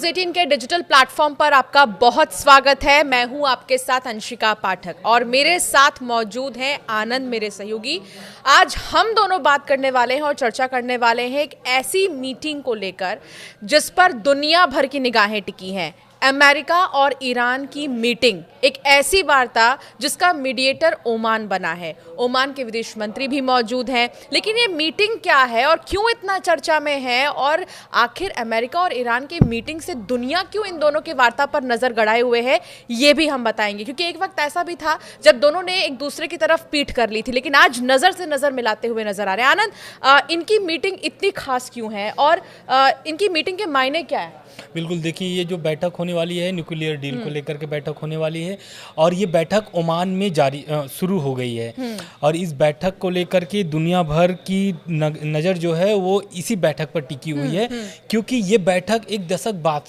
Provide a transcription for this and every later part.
News 18 के digital platform पर आपका बहुत स्वागत है। मैं हूं आपके साथ अंशिका पाठक और मेरे साथ मौजूद हैं आनंद, मेरे सहयोगी। आज हम दोनों बात करने वाले हैं और चर्चा करने वाले हैं एक ऐसी मीटिंग को लेकर जिस पर दुनिया भर की निगाहें टिकी हैं। अमेरिका और ईरान की मीटिंग, एक ऐसी वार्ता जिसका मीडिएटर ओमान बना है। ओमान के विदेश मंत्री भी मौजूद हैं। लेकिन ये मीटिंग क्या है और क्यों इतना चर्चा में है, और आखिर अमेरिका और ईरान की मीटिंग से दुनिया क्यों इन दोनों की वार्ता पर नजर गड़ाए हुए है, ये भी हम बताएंगे। क्योंकि एक वक्त ऐसा भी था जब दोनों ने एक दूसरे की तरफ पीठ कर ली थी, लेकिन आज नजर से नजर मिलाते हुए नजर आ रहे हैं। आनंद, इनकी मीटिंग इतनी खास क्यों है और इनकी मीटिंग के मायने क्या है? बिल्कुल, देखिए ये जो बैठक होने वाली है न्यूक्लियर डील को लेकर के बैठक होने वाली है, और ये बैठक ओमान में शुरू हो गई है। और इस बैठक को लेकर के दुनिया भर की नज़र जो है वो इसी बैठक पर टिकी हुई है, क्योंकि ये बैठक एक दशक बाद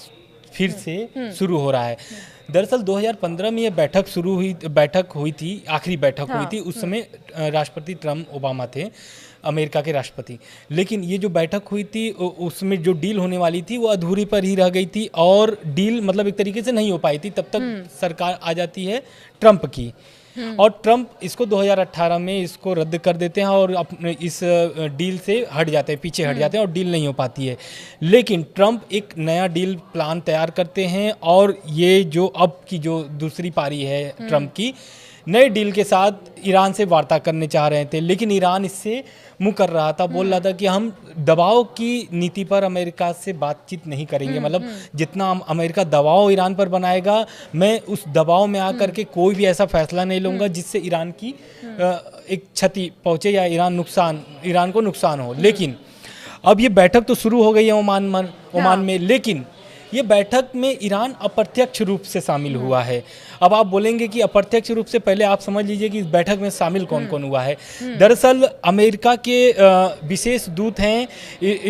फिर से शुरू हो रहा है। दरअसल 2015 में ये बैठक हुई थी, आखिरी बैठक हुई थी। उस समय राष्ट्रपति ट्रम्प ओबामा थे, अमेरिका के राष्ट्रपति। लेकिन ये जो बैठक हुई थी उसमें जो डील होने वाली थी वो अधूरी पर ही रह गई थी, और डील मतलब एक तरीके से नहीं हो पाई थी। तब तक सरकार आ जाती है ट्रम्प की, और ट्रम्प इसको 2018 में इसको रद्द कर देते हैं और अपने इस डील से हट जाते हैं, पीछे हट जाते हैं, और डील नहीं हो पाती है। लेकिन ट्रम्प एक नया डील प्लान तैयार करते हैं, और ये जो अब की जो दूसरी पारी है ट्रम्प की, नए डील के साथ ईरान से वार्ता करने चाह रहे थे। लेकिन ईरान इससे मुँह कर रहा था, बोल रहा था कि हम दबाव की नीति पर अमेरिका से बातचीत नहीं करेंगे। मतलब जितना अमेरिका दबाव ईरान पर बनाएगा, मैं उस दबाव में आकर के कोई भी ऐसा फैसला नहीं लूँगा जिससे ईरान की एक क्षति पहुँचे या ईरान को नुकसान हो। लेकिन अब ये बैठक तो शुरू हो गई है ओमान में, लेकिन ये बैठक में ईरान अप्रत्यक्ष रूप से शामिल हुआ है। अब आप बोलेंगे कि अप्रत्यक्ष रूप से, पहले आप समझ लीजिए कि इस बैठक में शामिल कौन कौन हुआ है। दरअसल अमेरिका के विशेष दूत हैं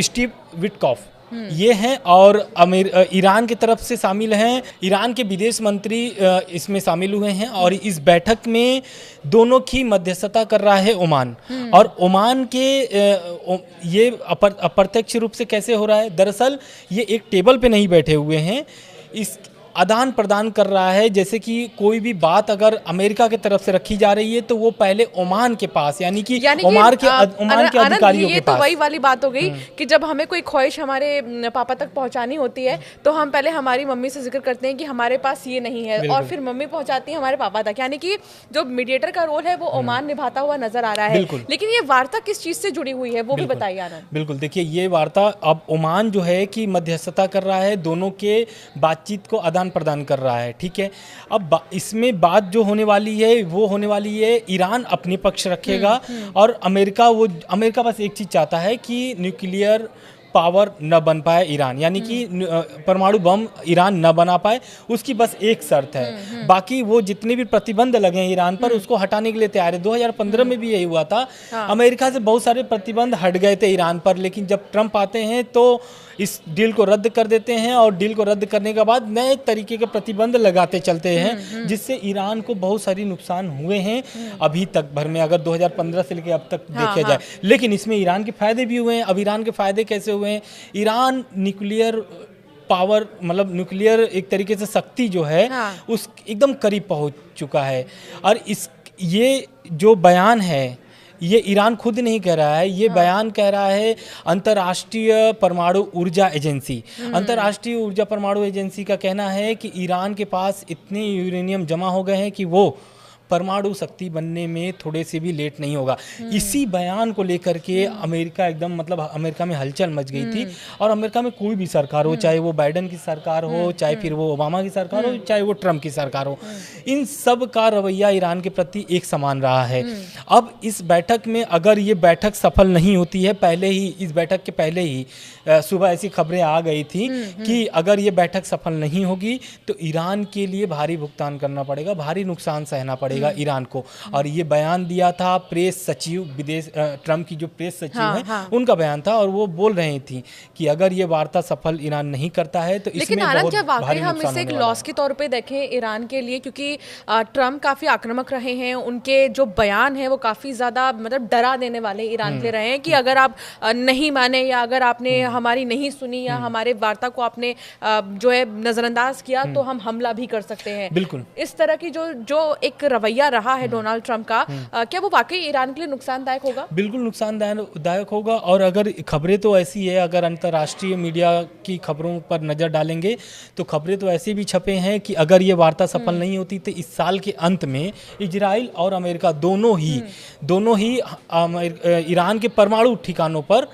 स्टीव विटकॉफ, ये हैं, और ईरान की तरफ से शामिल हैं ईरान के विदेश मंत्री इसमें शामिल हुए हैं। और इस बैठक में दोनों की मध्यस्थता कर रहा है ओमान। और ओमान के ये अप्रत्यक्ष रूप से कैसे हो रहा है? दरअसल ये एक टेबल पे नहीं बैठे हुए हैं, इस आदान प्रदान कर रहा है। जैसे कि कोई भी बात अगर अमेरिका की तरफ से रखी जा रही है तो वो पहले ओमान के पास, यानी कि ओमान के अधिकारियों के पास। तो वही वाली बात हो गई कि जब हमें कोई ख्वाहिश हमारे पापा तक पहुंचानी होती है तो हम पहले हमारी मम्मी से जिक्र करते हैं कि हमारे पास ये नहीं है, और फिर मम्मी पहुंचाती है हमारे पापा तक। यानी कि जो मीडिएटर का रोल है वो ओमान निभाता हुआ नजर आ रहा है। लेकिन ये वार्ता किस चीज से जुड़ी हुई है वो भी बताइए आनंद। बिल्कुल, देखिए ये वार्ता अब ओमान जो है कि मध्यस्थता कर रहा है, दोनों के बातचीत को आदान प्रदान कर रहा है। ठीक है, अब इसमें बात जो होने वाली है वो होने वाली है, ईरान अपने पक्ष रखेगा, और अमेरिका बस एक चीज चाहता है कि न्यूक्लियर पावर न बन पाए ईरान, यानी कि परमाणु बम ईरान न बना पाए, उसकी बस एक शर्त है। बाकी वो जितने भी प्रतिबंध लगे हैं ईरान पर उसको हटाने के लिए तैयार है। 2015 में भी यही हुआ था। अमेरिका से बहुत सारे प्रतिबंध हट गए थे ईरान पर, लेकिन जब ट्रम्प आते हैं तो इस डील को रद्द कर देते हैं, और डील को रद्द करने के बाद नए तरीके के प्रतिबंध लगाते चलते हैं, जिससे ईरान को बहुत सारी नुकसान हुए हैं अभी तक भर में, अगर 2015 से लेकर अब तक देखा जाए। लेकिन इसमें ईरान के फायदे भी हुए हैं। अब ईरान के फायदे कैसे हुए हैं? ईरान न्यूक्लियर पावर, मतलब न्यूक्लियर एक तरीके से शक्ति जो है उस एकदम करीब पहुंच चुका है। और ये जो बयान है ये ईरान खुद नहीं कह रहा है, ये बयान कह रहा है अंतर्राष्ट्रीय परमाणु ऊर्जा एजेंसी। अंतर्राष्ट्रीय ऊर्जा परमाणु एजेंसी का कहना है कि ईरान के पास इतने यूरेनियम जमा हो गए हैं कि वो परमाणु शक्ति बनने में थोड़े से भी लेट नहीं होगा। इसी बयान को लेकर के अमेरिका एकदम, मतलब अमेरिका में हलचल मच गई थी। और अमेरिका में कोई भी सरकार हो, चाहे वो बाइडेन की सरकार हो, चाहे फिर वो ओबामा की सरकार हो, चाहे वो ट्रम्प की सरकार हो, इन सब का रवैया ईरान के प्रति एक समान रहा है। अब इस बैठक में अगर ये बैठक सफल नहीं होती है, इस बैठक के पहले ही सुबह ऐसी खबरें आ गई थी कि अगर ये बैठक सफल नहीं होगी तो ईरान के लिए भारी भुगतान करना पड़ेगा, भारी नुकसान सहना पड़ेगा। पड़ेगा ईरान को। और ये बयान दिया था प्रेस सचिव, विदेश ट्रम्प की जो प्रेस सचिव है उनका बयान था, और वो बोल रही थी कि अगर ये वार्ता सफल ईरान नहीं करता है तो लेकिन इसमें आनंद, बहुत क्या वाकई भारी हम नुकसान इसे एक होने वाला लॉस के तौर पे देखें ईरान के लिए? क्योंकि ट्रम्प काफी आक्रामक रहे हैं, उनके जो बयान है वो काफी ज्यादा मतलब डरा देने वाले ईरान के रहे हैं कि अगर आप नहीं माने या अगर आपने हमारी नहीं सुनी या हमारे वार्ता को आपने जो है नजरअंदाज किया तो हम हमला भी कर सकते हैं। बिल्कुल इस तरह की जो एक रवैया रहा है डोनाल्ड ट्रम्प का, क्या वो वाकई ईरान के लिए नुकसानदायक होगा? बिल्कुल नुकसानदायक होगा। और अगर खबरें तो ऐसी है, अगर अंतर्राष्ट्रीय मीडिया की खबरों पर नज़र डालेंगे तो खबरें तो ऐसी भी छपे हैं कि अगर ये वार्ता सफल नहीं होती तो इस साल के अंत में इजराइल और अमेरिका दोनों ही ईरान के परमाणु ठिकानों पर,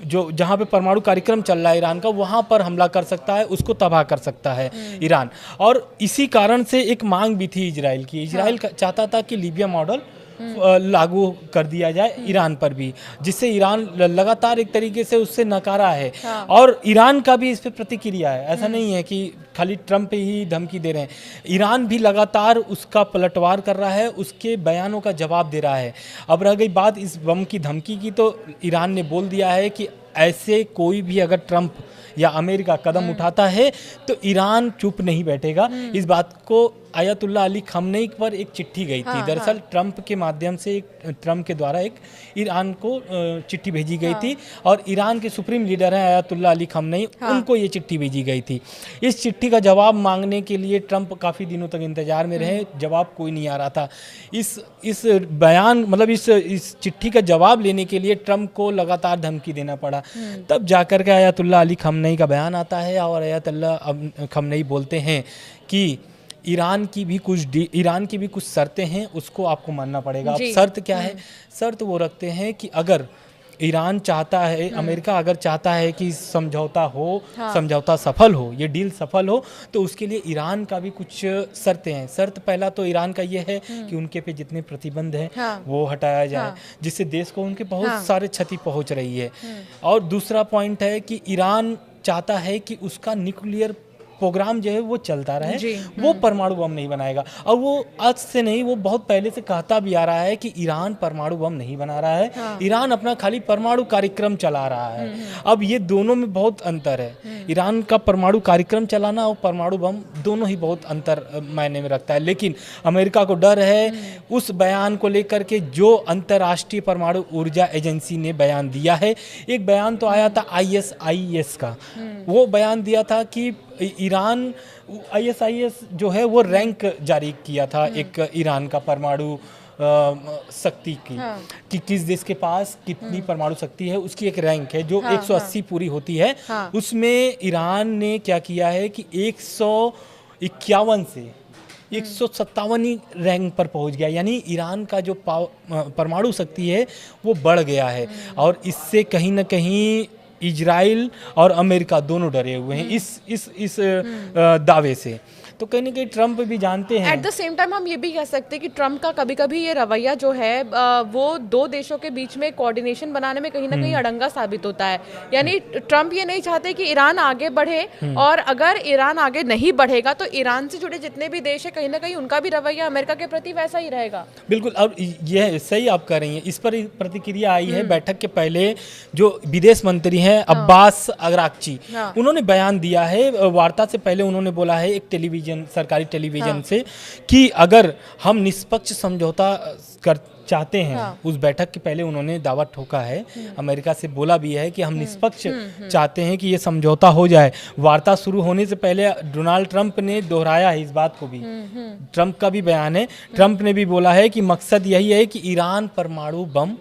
जो जहाँ पे परमाणु कार्यक्रम चल रहा है ईरान का, वहाँ पर हमला कर सकता है, उसको तबाह कर सकता है ईरान। और इसी कारण से एक मांग भी थी इजराइल की। इजराइल चाहता था कि लीबिया मॉडल लागू कर दिया जाए ईरान पर भी, जिससे ईरान लगातार एक तरीके से उससे नकारा है। और ईरान का भी इस पर प्रतिक्रिया है, ऐसा नहीं है कि खाली ट्रम्प ही धमकी दे रहे हैं, ईरान भी लगातार उसका पलटवार कर रहा है, उसके बयानों का जवाब दे रहा है। अब रह गई बात इस बम की धमकी की, तो ईरान ने बोल दिया है कि ऐसे कोई भी अगर ट्रम्प या अमेरिका कदम उठाता है तो ईरान चुप नहीं बैठेगा। इस बात को आयतुल्लाह अली खमनेई पर एक चिट्ठी गई थी। दरअसल ट्रम्प के माध्यम से, ट्रम्प के द्वारा एक ईरान को चिट्ठी भेजी गई थी, और ईरान के सुप्रीम लीडर हैं आयतुल्लाह अली खमनेई, उनको ये चिट्ठी भेजी गई थी। इस चिट्ठी का जवाब मांगने के लिए ट्रम्प काफ़ी दिनों तक इंतजार में रहे, जवाब कोई नहीं आ रहा था। इस बयान मतलब इस चिट्ठी का जवाब लेने के लिए ट्रम्प को लगातार धमकी देना पड़ा। तब जाकर के आयतुल्लाह अली खमनेई का बयान आता है, और आयतुल्लाह खमनेई बोलते हैं कि ईरान की भी कुछ शर्तें हैं, उसको आपको मानना पड़ेगा। अब शर्त क्या है? शर्त वो रखते हैं कि अगर ईरान चाहता है, अमेरिका अगर चाहता है कि समझौता सफल हो, ये डील सफल हो, तो उसके लिए ईरान का भी कुछ शर्तें हैं। शर्त पहला तो ईरान का ये है कि उनके पे जितने प्रतिबंध हैं वो हटाया जाए, जिससे देश को उनके बहुत सारे क्षति पहुंच रही है। और दूसरा पॉइंट है कि ईरान चाहता है कि उसका न्यूक्लियर प्रोग्राम जो है वो चलता रहे, वो परमाणु बम नहीं बनाएगा। और वो आज से नहीं, वो बहुत पहले से कहता भी आ रहा है कि ईरान परमाणु बम नहीं बना रहा है, ईरान अपना खाली परमाणु कार्यक्रम चला रहा है। अब ये दोनों में बहुत अंतर है, ईरान का परमाणु कार्यक्रम चलाना और परमाणु बम दोनों ही बहुत अंतर मायने में रखता है। लेकिन अमेरिका को डर है उस बयान को लेकर के जो अंतर्राष्ट्रीय परमाणु ऊर्जा एजेंसी ने बयान दिया है। एक बयान तो आया था ISIS का, वो बयान दिया था कि ईरान, ISIS जो है वो रैंक जारी किया था एक ईरान का परमाणु शक्ति की, कि किस देश के पास कितनी परमाणु शक्ति है, उसकी एक रैंक है जो 180 पूरी होती है। उसमें ईरान ने क्या किया है कि 151 से 157 रैंक पर पहुंच गया, यानी ईरान का जो परमाणु शक्ति है वो बढ़ गया है। और इससे कहीं ना कहीं इजराइल और अमेरिका दोनों डरे हुए हैं इस दावे से। तो कहीं ना कहीं ट्रम्प भी जानते हैं। एट द सेम टाइम हम ये भी कह सकते हैं कि ट्रम्प का कभी कभी ये रवैया जो है वो दो देशों के बीच में कोऑर्डिनेशन बनाने में कहीं ना कहीं अड़ंगा साबित होता है। यानी ट्रम्प ये नहीं चाहते कि ईरान आगे बढ़े, और अगर ईरान आगे नहीं बढ़ेगा तो ईरान से जुड़े जितने भी देश है कहीं ना कहीं उनका भी रवैया अमेरिका के प्रति वैसा ही रहेगा। बिल्कुल, और यह सही आप कह रही हैं। इस पर प्रतिक्रिया आई है बैठक के पहले, जो विदेश मंत्री हैं अब्बास अरागची, उन्होंने बयान दिया है वार्ता से पहले। उन्होंने बोला है एक सरकारी टेलीविजन से कि अगर हम निष्पक्ष समझौता कर चाहते हैं, उस बैठक के पहले उन्होंने दावा ठोका है, अमेरिका से बोला भी है कि हम निष्पक्ष चाहते हैं कि ये समझौता हो जाए। वार्ता शुरू होने से पहले डोनाल्ड ट्रंप ने दोहराया है इस बात को भी, ट्रंप का भी बयान है, ट्रंप ने भी बोला है कि मकसद यही है कि ईरान परमाणु बम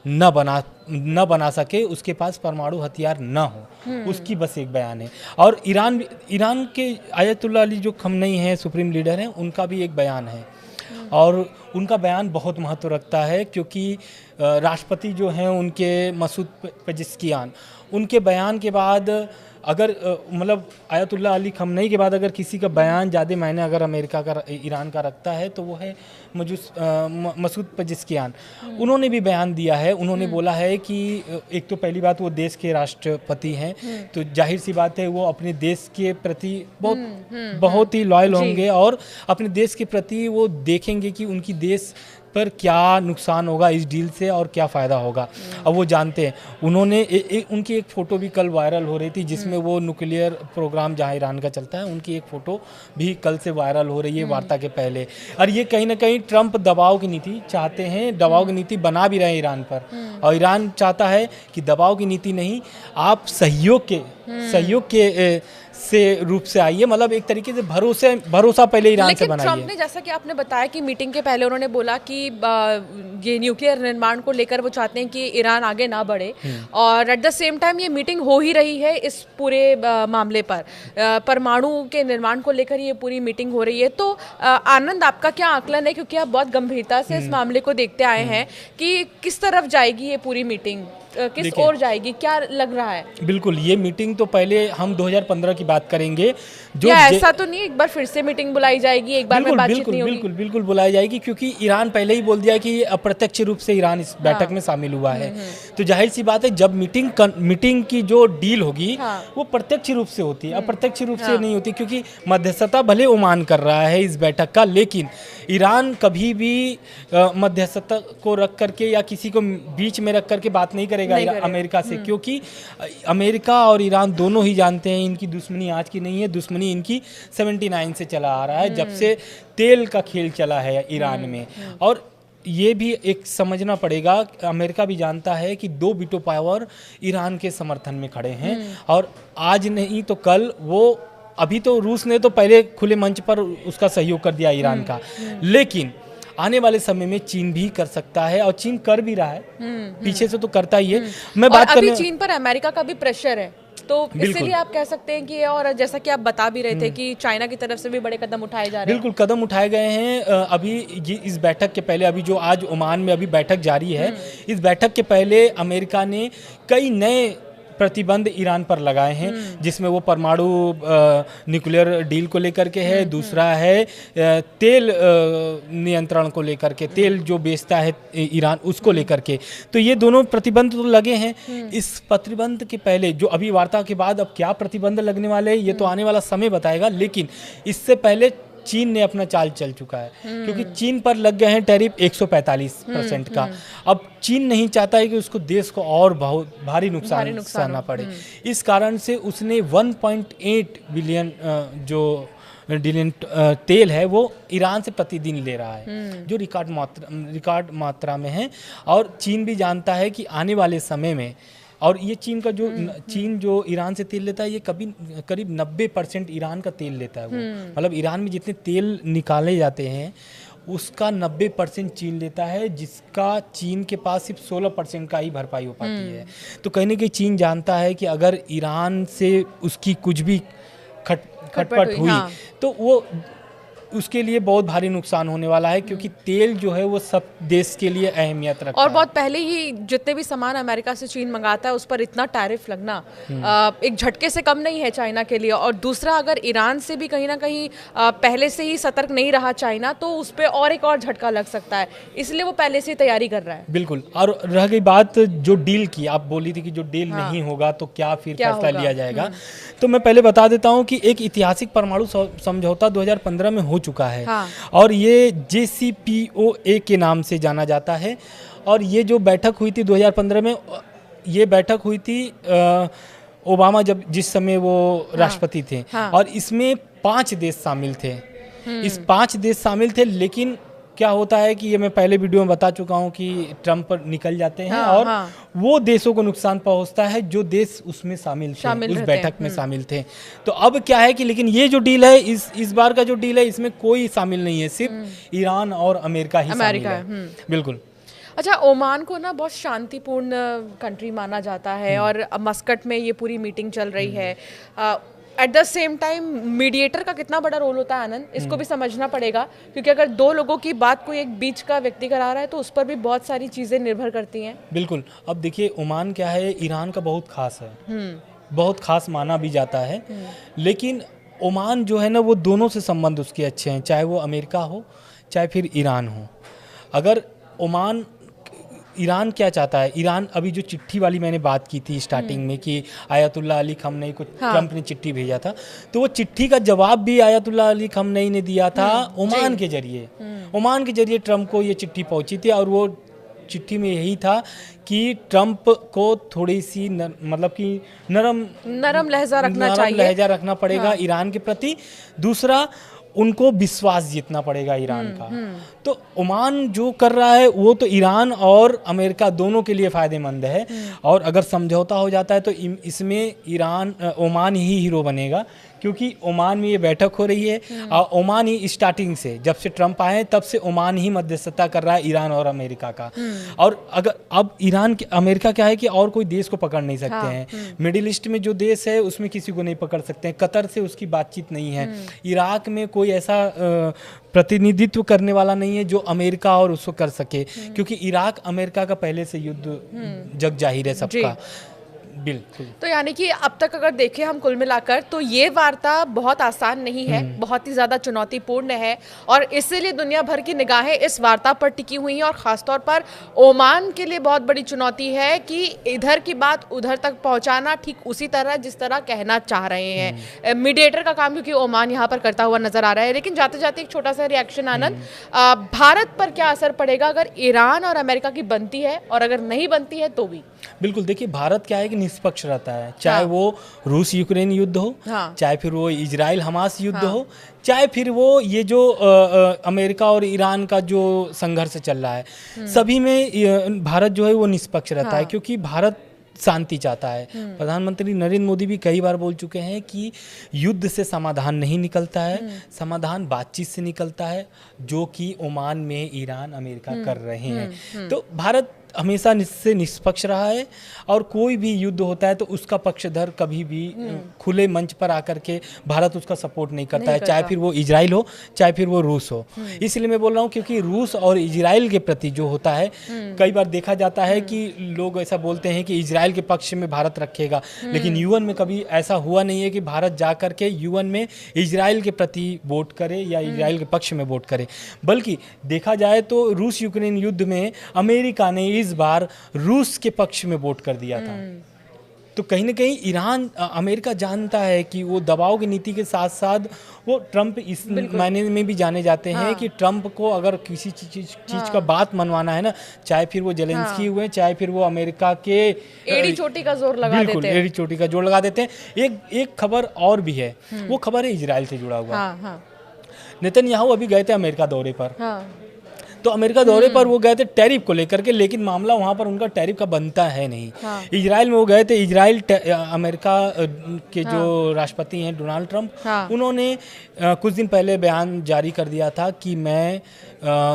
न बना सके, उसके पास परमाणु हथियार न हो, उसकी बस एक बयान है। और ईरान के आयतुल्लाह अली जो खमनेई हैं, सुप्रीम लीडर हैं, उनका भी एक बयान है, और उनका बयान बहुत महत्व रखता है, क्योंकि राष्ट्रपति जो हैं उनके मसूद पेजेश्कियान, उनके बयान के बाद अगर मतलब आयतुल्लाह अली खमनई के बाद अगर किसी का बयान ज़्यादा मायने अगर अमेरिका का ईरान का रखता है तो वो है मसूद पेजेश्कियान। उन्होंने भी बयान दिया है। उन्होंने बोला है कि एक तो पहली बात वो देश के राष्ट्रपति हैं, तो जाहिर सी बात है वो अपने देश के प्रति बहुत ही लॉयल होंगे और अपने देश के प्रति वो देखेंगे कि उनकी देश पर क्या नुकसान होगा इस डील से और क्या फ़ायदा होगा। अब वो जानते हैं। उन्होंने उनकी एक फ़ोटो भी कल वायरल हो रही थी, जिसमें वो न्यूक्लियर प्रोग्राम जहाँ ईरान का चलता है उनकी एक फ़ोटो भी कल से वायरल हो रही है वार्ता के पहले। और ये कहीं ना कहीं ट्रंप दबाव की नीति चाहते हैं, दबाव की नीति बना भी रहे हैं ईरान पर, और ईरान चाहता है कि दबाव की नीति नहीं, आप सहयोग के से रूप से आइए, मतलब एक तरीके से भरोसा पहले ईरान से बनाइए। ट्रंप ने, जैसा कि आपने बताया कि मीटिंग के पहले उन्होंने बोला कि ये न्यूक्लियर निर्माण को लेकर वो चाहते हैं कि ईरान आगे ना बढ़े, और एट द सेम टाइम ये मीटिंग हो ही रही है इस पूरे मामले पर, परमाणु के निर्माण को लेकर ये पूरी मीटिंग हो रही है। तो आनंद, आपका क्या आकलन है, क्योंकि आप बहुत गंभीरता से इस मामले को देखते आए हैं, कि किस तरफ जाएगी ये पूरी मीटिंग, किस ओर जाएगी, क्या लग रहा है? बिल्कुल, ये मीटिंग तो पहले हम 2015 की बात करेंगे, जो ऐसा तो नहीं एक बार फिर से मीटिंग बुलाई जाएगी, एक बार में बातचीत नहीं होगी? बिल्कुल बुलाई जाएगी, क्योंकि ईरान पहले ही बोल दिया कि अप्रत्यक्ष रूप से ईरान इस बैठक में शामिल हुआ है। तो जाहिर सी बात है जब मीटिंग की जो डील होगी वो प्रत्यक्ष रूप से होती है, अप्रत्यक्ष रूप से नहीं होती, क्योंकि मध्यस्थता भले ओमान कर रहा है इस बैठक का, लेकिन ईरान कभी भी मध्यस्थता को रख करके या किसी को बीच में रख करके बात नहीं करेगा अमेरिका से, क्योंकि अमेरिका और ईरान दोनों ही जानते हैं इनकी दुश्मनी आज की नहीं है, दुश्मनी इनकी 79 से चला आ रहा है, जब से तेल का खेल चला है ईरान में। और ये भी एक समझना पड़ेगा, अमेरिका भी जानता है कि 2 वीटो पावर ईरान के समर्थन में खड़े हैं, और आज नहीं तो कल वो, अभी तो रूस ने तो पहले खुले मंच पर उसका सहयोग कर दिया ईरान का, लेकिन आने वाले समय में चीन भी कर सकता है, और चीन कर भी रहा है, पीछे से तो करता ही है। मैं बात अभी चीन पर अमेरिका का भी प्रेशर है, तो इसीलिए आप कह सकते हैं कि, और जैसा कि आप बता भी रहे थे कि चाइना की तरफ से भी बड़े कदम उठाए जा रहे हैं। बिल्कुल कदम उठाए गए हैं। अभी इस बैठक के पहले, अभी जो आज ओमान में अभी बैठक जारी है, इस बैठक के पहले अमेरिका ने कई नए प्रतिबंध ईरान पर लगाए हैं, जिसमें वो परमाणु न्यूक्लियर डील को लेकर के है, दूसरा है तेल नियंत्रण को लेकर के, तेल जो बेचता है ईरान उसको लेकर के। तो ये दोनों प्रतिबंध तो लगे हैं। इस प्रतिबंध के पहले जो अभी वार्ता के बाद अब क्या प्रतिबंध लगने वाले हैं ये तो आने वाला समय बताएगा, लेकिन इससे पहले चीन ने अपना चाल चल चुका है, क्योंकि चीन पर लग गए हैं टैरिफ 145% का। अब चीन नहीं चाहता है कि उसको देश को और बहुत भारी नुकसान सहना पड़े, इस कारण से उसने 1.8 बिलियन जो तेल है वो ईरान से प्रतिदिन ले रहा है, जो रिकॉर्ड मात्रा में है। और चीन भी जानता है कि आने वाले समय में, और ये चीन जो ईरान से तेल लेता है, ये करीब 90% ईरान का तेल लेता है वो, मतलब ईरान में जितने तेल निकाले जाते हैं उसका 90% चीन लेता है, जिसका चीन के पास सिर्फ 16% का ही भरपाई हो पाती है। तो कहीं ना कहीं चीन जानता है कि अगर ईरान से उसकी कुछ भी खटपट हुई तो वो उसके लिए बहुत भारी नुकसान होने वाला है, क्योंकि तेल जो है वो सब देश के लिए अहमियत रखता है। और बहुत पहले ही जितने भी सामान अमेरिका से चीन मंगाता है उस पर इतना टैरिफ लगना एक झटके से कम नहीं है चाइना के लिए। और दूसरा, अगर ईरान से भी कहीं ना कहीं पहले से ही सतर्क नहीं रहा चाइना, तो उस पर और एक और झटका लग सकता है, इसलिए वो पहले से तैयारी कर रहा है। बिल्कुल। और रह गई बात जो डील की, आप बोली थी कि जो डील नहीं होगा तो क्या फिर फैसला लिया जाएगा, तो मैं पहले बता देता हूँ कि एक ऐतिहासिक परमाणु समझौता 2015 में हो चुका है, और ये JCPOA के नाम से जाना जाता है। और ये जो बैठक हुई थी 2015 में, ये बैठक हुई थी ओबामा जिस समय वो राष्ट्रपति थे, और इसमें 5 देश शामिल थे। इस 5 देश शामिल थे, लेकिन क्या होता है कि ये मैं पहले वीडियो में बता चुका हूँ कि ट्रंप निकल जाते हैं, और वो देशों को नुकसान पहुंचता है जो देश उसमें शामिल थे, उस बैठक में शामिल थे। तो अब क्या है कि, लेकिन ये जो डील है, इस बार का जो डील है, इसमें कोई शामिल नहीं है, सिर्फ ईरान और अमेरिका ही शामिल है। बिल्कुल। अच्छा, ओमान को ना बहुत शांतिपूर्ण कंट्री माना जाता है, और मस्कट में ये पूरी मीटिंग चल रही है। At the same time mediator का कितना बड़ा रोल होता है आनंद, इसको भी समझना पड़ेगा, क्योंकि अगर दो लोगों की बात कोई एक बीच का व्यक्ति करा रहा है तो उस पर भी बहुत सारी चीज़ें निर्भर करती हैं। बिल्कुल। अब देखिए ओमान क्या है, ईरान का बहुत खास है, बहुत खास माना भी जाता है, लेकिन ओमान जो है ना वो दोनों से संबंध उसके अच्छे हैं, चाहे वो अमेरिका हो चाहे फिर ईरान हो। अगर ओमान, ईरान क्या चाहता है, ईरान अभी जो चिट्ठी वाली मैंने बात की थी स्टार्टिंग में कि आयतुल्ला अली खमनई को ट्रंप ने चिट्ठी भेजा था, तो वो चिट्ठी का जवाब भी आयतुल्ला अली खमनई ने दिया था ओमान के जरिए। ओमान के जरिए ट्रंप को ये चिट्ठी पहुंची थी और वो चिट्ठी में यही था कि ट्रंप को थोड़ी सी मतलब कि नरम लहजा रखना पड़ेगा ईरान के प्रति। दूसरा, उनको विश्वास जीतना पड़ेगा ईरान का। तो ओमान जो कर रहा है वो तो ईरान और अमेरिका दोनों के लिए फ़ायदेमंद है, और अगर समझौता हो जाता है तो इसमें ओमान ही हीरो बनेगा, क्योंकि ओमान में ये बैठक हो रही है और ओमान ही स्टार्टिंग से, जब से ट्रंप आए तब से ओमान ही मध्यस्थता कर रहा है ईरान और अमेरिका का। और अगर अब अमेरिका क्या है कि और कोई देश को पकड़ नहीं सकते हैं, मिडिल ईस्ट में जो देश है उसमें किसी को नहीं पकड़ सकते हैं, कतर से उसकी बातचीत नहीं है, इराक में कोई ऐसा प्रतिनिधित्व करने वाला नहीं है जो अमेरिका और उसको कर सके, क्योंकि इराक अमेरिका का पहले से युद्ध जग जाहिर है सबका। बिल्कुल। तो यानी कि अब तक अगर देखें हम कुल मिलाकर तो ये वार्ता बहुत आसान नहीं है, बहुत ही ज़्यादा चुनौतीपूर्ण है, और इसीलिए दुनिया भर की निगाहें इस वार्ता पर टिकी हुई हैं, और ख़ासतौर पर ओमान के लिए बहुत बड़ी चुनौती है कि इधर की बात उधर तक पहुंचाना ठीक उसी तरह जिस तरह कहना चाह रहे हैं। मीडिएटर का काम क्योंकि ओमान यहाँ पर करता हुआ नजर आ रहा है। लेकिन जाते जाते एक छोटा सा रिएक्शन आनंद, भारत पर क्या असर पड़ेगा अगर ईरान और अमेरिका की बनती है, और अगर नहीं बनती है तो भी? बिल्कुल। देखिए भारत क्या है कि निष्पक्ष रहता है, चाहे वो रूस यूक्रेन युद्ध हो, चाहे फिर वो इजराइल हमास युद्ध हो, चाहे फिर वो ये जो अमेरिका और ईरान का जो संघर्ष चल रहा है, सभी में भारत जो है वो निष्पक्ष रहता है, क्योंकि भारत शांति चाहता है। प्रधानमंत्री नरेंद्र मोदी भी कई बार बोल चुके हैं कि युद्ध से समाधान नहीं निकलता है, समाधान बातचीत से निकलता है, जो कि ओमान में ईरान अमेरिका कर रहे हैं। तो भारत हमेशा इससे निष्पक्ष रहा है, और कोई भी युद्ध होता है तो उसका पक्षधर कभी भी खुले मंच पर आकर के भारत उसका सपोर्ट नहीं करता है, चाहे फिर वो इजराइल हो चाहे फिर वो रूस हो। इसलिए मैं बोल रहा हूँ क्योंकि रूस और इजराइल के प्रति जो होता है, कई बार देखा जाता है कि लोग ऐसा बोलते हैं कि इजराइल के पक्ष में भारत रखेगा, लेकिन यूएन में कभी ऐसा हुआ नहीं है कि भारत जा कर के यूएन में इजराइल के प्रति वोट करे या इजराइल के पक्ष में वोट करे। बल्कि देखा जाए तो रूस यूक्रेन युद्ध में अमेरिका ने इस बार रूस के पक्ष में वोट कर दिया था। तो कहीं ना कहीं अमेरिका जानता है कि वो दबाव की नीति के साथ साथ वो ट्रंप इस मायने में भी जाने जाते हैं कि ट्रंप को अगर किसी चीज का बात मनवाना है ना, चाहे फिर वो जेलेंस्की हुए चाहे फिर वो अमेरिका के एड़ी चोटी का जोर लगा देते हैं, एड़ी चोटी का जोर लगा देते हैं। एक खबर और भी है, वो खबर है इजराइल से जुड़ा हुआ। नेतन्याहू अभी गए थे अमेरिका दौरे पर, तो अमेरिका दौरे पर वो गए थे टैरिफ को लेकर के, लेकिन मामला वहाँ पर उनका टैरिफ का बनता है नहीं। इजराइल में वो गए थे, इजराइल अमेरिका के जो राष्ट्रपति हैं डोनाल्ड ट्रंप, उन्होंने कुछ दिन पहले बयान जारी कर दिया था कि मैं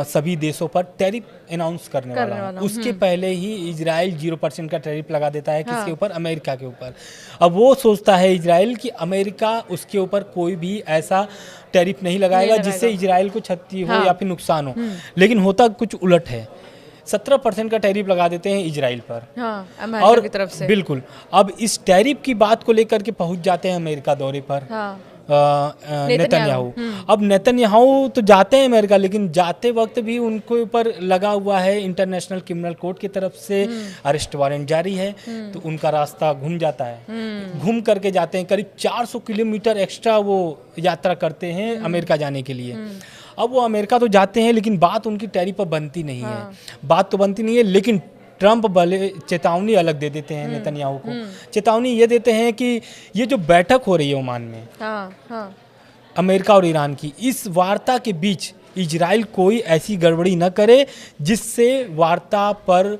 सभी देशों पर टैरिफ अनाउंस करने वाला हूँ। उसके पहले ही इजराइल 0% का टैरिफ लगा देता है किसके ऊपर? अमेरिका के ऊपर। अब वो सोचता है इजराइल कि अमेरिका उसके ऊपर कोई भी ऐसा टैरिफ नहीं लगाएगा जिससे इजराइल को क्षति हो या फिर नुकसान हो, लेकिन होता कुछ उलट है। 17% का टैरिफ लगा देते हैं इजराइल पर, अमेरिका की तरफ से। बिल्कुल। अब इस टैरिफ की बात को लेकर के पहुंच जाते हैं अमेरिका दौरे पर नेतन्याहू। अब नेतन्याहू तो जाते हैं अमेरिका, लेकिन जाते वक्त भी उनके ऊपर लगा हुआ है इंटरनेशनल क्रिमिनल कोर्ट की तरफ से अरेस्ट वारंट जारी है, तो उनका रास्ता घूम जाता है। घूम करके जाते हैं, करीब 400 किलोमीटर एक्स्ट्रा वो यात्रा करते हैं अमेरिका जाने के लिए। अब वो अमेरिका तो जाते हैं, लेकिन बात उनकी टैरिफ पर बनती नहीं है, बात तो बनती नहीं है। लेकिन ट्रंप भले चेतावनी अलग दे देते हैं नेतन्याहू को। चेतावनी ये देते हैं कि ये जो बैठक हो रही है ओमान में अमेरिका और ईरान की, इस वार्ता के बीच इजराइल कोई ऐसी गड़बड़ी न करे जिससे वार्ता पर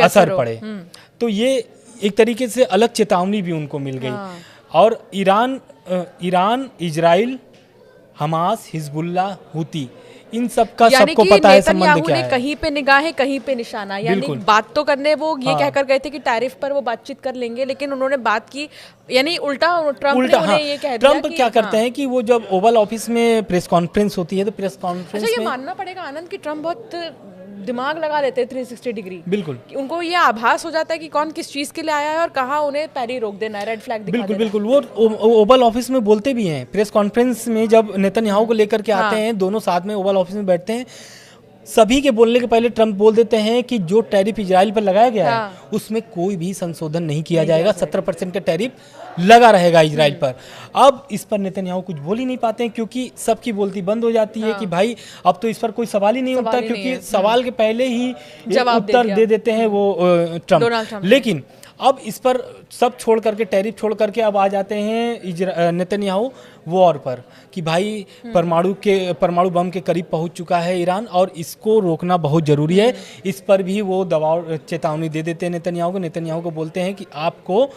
असर पड़े। तो ये एक तरीके से अलग चेतावनी भी उनको मिल गई। और ईरान, इजराइल, हमास, हिजबुल्लाह, हुती, इन सब का यानी सबको कि पता है संबंध नेतन्याहू क्या ने है। कहीं पे निगाहें कहीं पे निशाना, यानी बिल्कुल। बात तो करने वो ये हाँ। कहकर गए थे कि टैरिफ पर वो बातचीत कर लेंगे, लेकिन उन्होंने बात की, यानी उल्टा ट्रम्प ने उल्टा, उन्हें हाँ, ये कह दिया ट्रम्प कि क्या करते हाँ। हैं कि वो जब ओवल ऑफिस में प्रेस कॉन्फ्रेंस होती है तो प्रेस कॉन्फ्रेंस अच्छा, ये में मानना पड़ेगा आनंद कि ट्रम्प बहुत दिमाग लगा लेते हैं 360 डिग्री। बिल्कुल उनको ये आभास हो जाता है कि कौन किस चीज के लिए आया है और कहाँ उन्हें पैरी रोक देना है, रेड फ्लैग दिखा बिल्कुल देना है। बिल्कुल वो ओवल ऑफिस में बोलते भी हैं, प्रेस कॉन्फ्रेंस में जब नेतन्याहू को लेकर के आते हाँ। हैं, दोनों साथ में ओवल ऑफिस में बैठते हैं, सभी के बोलने के पहले ट्रम्प बोल देते हैं कि जो टैरिफ इजराइल पर लगाया गया है हाँ। उसमें कोई भी संशोधन नहीं किया जाएगा, 70% का टैरिफ लगा रहेगा इजराइल पर। अब इस पर नेतन्याहू कुछ बोल ही नहीं पाते हैं क्योंकि सबकी बोलती बंद हो जाती है कि भाई अब तो इस पर कोई सवाल ही नहीं उठता, ही नहीं क्योंकि है। सवाल के पहले ही जवाब दे उत्तर दिया। दे देते हैं वो डोनाल्ड ट्रम्प। ट्रम्प। लेकिन अब इस पर सब छोड़ करके, टैरिफ छोड़ करके अब आ जाते हैं नेतन्याहू वॉर पर कि भाई परमाणु बम के करीब पहुंच चुका है ईरान और इसको रोकना बहुत ज़रूरी है। इस पर भी वो दबाव चेतावनी दे देते हैं नेतन्याहू को बोलते हैं कि आपको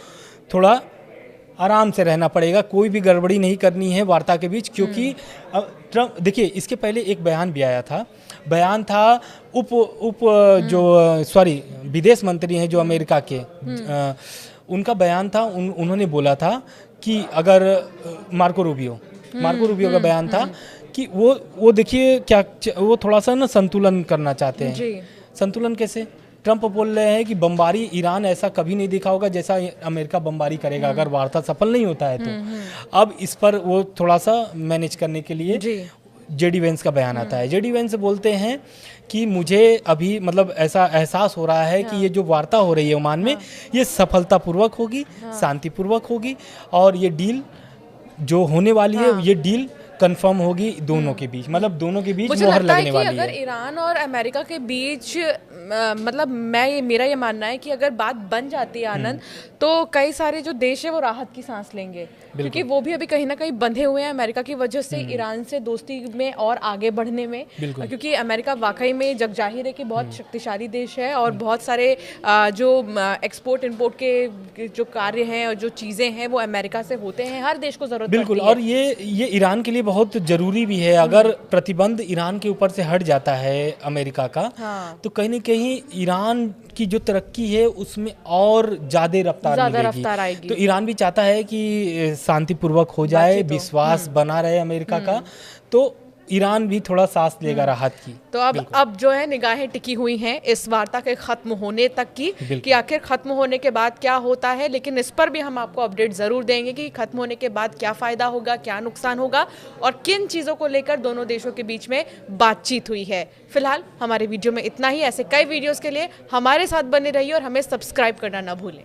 थोड़ा आराम से रहना पड़ेगा, कोई भी गड़बड़ी नहीं करनी है वार्ता के बीच, क्योंकि ट्रम्प, देखिए इसके पहले एक बयान भी आया था, बयान था विदेश मंत्री हैं जो अमेरिका के, उनका बयान था, उन्होंने बोला था कि अगर मार्को रूबियो का बयान था कि वो देखिए क्या वो थोड़ा सा ना संतुलन करना चाहते हैं जी। संतुलन कैसे? ट्रम्प बोल रहे हैं कि बमबारी ईरान ऐसा कभी नहीं देखा होगा जैसा अमेरिका बमबारी करेगा अगर वार्ता सफल नहीं होता है तो। अब इस पर वो थोड़ा सा मैनेज करने के लिए जेडी वेंस का बयान आता है। जेडी वेंस बोलते हैं कि मुझे अभी मतलब ऐसा एहसास हो रहा है कि ये जो वार्ता हो रही है ओमान में ये सफलतापूर्वक होगी, शांतिपूर्वक होगी और ये डील जो होने वाली है ये डील कंफर्म होगी दोनों के बीच, मतलब दोनों के बीच मोहर लगने वाली है। अगर ईरान और अमेरिका के बीच मतलब मेरा ये मानना है कि अगर बात बन जाती है आनंद, तो कई सारे जो देश है वो राहत की सांस लेंगे, क्योंकि वो भी अभी कहीं ना कहीं बंधे हुए हैं अमेरिका की वजह से ईरान से दोस्ती में और आगे बढ़ने में, क्योंकि अमेरिका वाकई में जगजाहिर है कि बहुत शक्तिशाली देश है और बहुत सारे जो एक्सपोर्ट इंपोर्ट के जो कार्य हैं और जो चीज़ें हैं वो अमेरिका से होते हैं, हर देश को जरूरत बिल्कुल। और ये ईरान के लिए बहुत ज़रूरी भी है। अगर प्रतिबंध ईरान के ऊपर से हट जाता है अमेरिका का, तो कहीं ना कहीं ईरान की जो तरक्की है उसमें और ज़्यादा रफ्तार आएगी। तो ईरान भी चाहता है कि शांतिपूर्वक हो जाए, विश्वास बना रहे अमेरिका का, तो ईरान भी थोड़ा सांस लेगा राहत की। तो अब जो है निगाहें टिकी हुई हैं इस वार्ता के खत्म होने तक की, कि आखिर खत्म होने के बाद क्या होता है, लेकिन इस पर भी हम आपको अपडेट जरूर देंगे कि खत्म होने के बाद क्या फायदा होगा, क्या नुकसान होगा और किन चीजों को लेकर दोनों देशों के बीच में बातचीत हुई है। फिलहाल हमारे वीडियो में इतना ही। ऐसे कई वीडियोस के लिए हमारे साथ बने रहिए और हमें सब्सक्राइब करना ना भूलें।